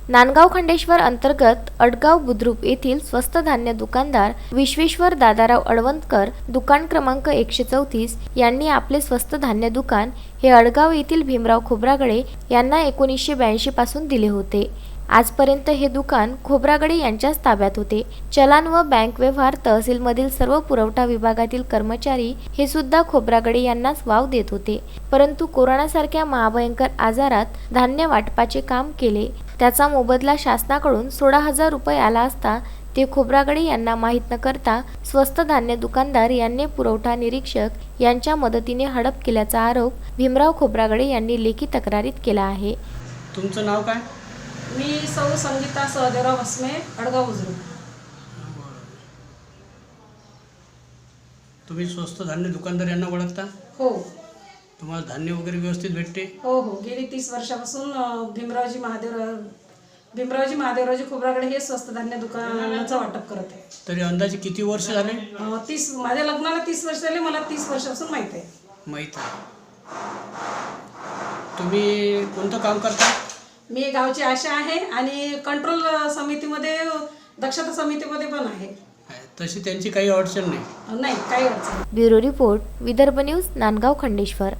नांदगाव खंडेश्वर अंतर्गत अडगाव बुद्रुक येथील स्वस्त धान्य दुकानदार विश्वेश्वर दादाराव अडवणकर दुकान क्रमांक 134 यांनी आपले स्वस्त धान्य दुकान हे अडगाव येथील भीमराव खोब्रागडे यांना 1982 पासून दिले होते। आजपर्यंत हे दुकान खोब्रागडे यांच्याच ताब्यात होते। चलन व बँक व्यवहार तहसीलमधील सर्व पुरवठा विभागातील कर्मचारी हे सुद्धा खोब्रागडे यांनाच वाव देत होते। परंतु कोरोनासारख्या महाभयंकर आजारात धान्य वाटपाचे काम केले, त्याचा मोबदला शासनाकडून 16,000 रुपये आला असता ते खोब्रागडे यांना माहीत न करता स्वस्त धान्य दुकानदार यांनी पुरवठा निरीक्षक यांच्या मदतीने हडप केल्याचा आरोप भीमराव खोब्रागडे यांनी लेखी तक्रारीत केला आहे। तुमचं नाव काय? मी सौ संगीता सहदेवराव भस्मे, अडगाव बुद्रुक। तुम्ही स्वस्त धान्य दुकानदार यांना ओळखता? हो। तुम्हाला धान्य वगैरे व्यवस्थित भेटते? हो हो, गेली 30 वर्षापासून भीमरावजी महादेवरावजी खोब्रागडे हे स्वस्त धान्य दुकानाचं वाटप करत आहे। तरी अंदाजे किती वर्ष झाले? 30, माझ्या लग्नाला 30 वर्ष झाले, मला 30 वर्षापासून माहीत आहे। माहीत आहे। तुम्ही कोणतं काम करता? मी गावची आशा आहे आणि कंट्रोल समितीमध्ये, दक्षता समितीमध्ये पण आहे। तशी त्यांची काही अडचण नाही? नाही, काही अडचण। Bureau report, Vidarbha news, Nandgaon Khandeshwar.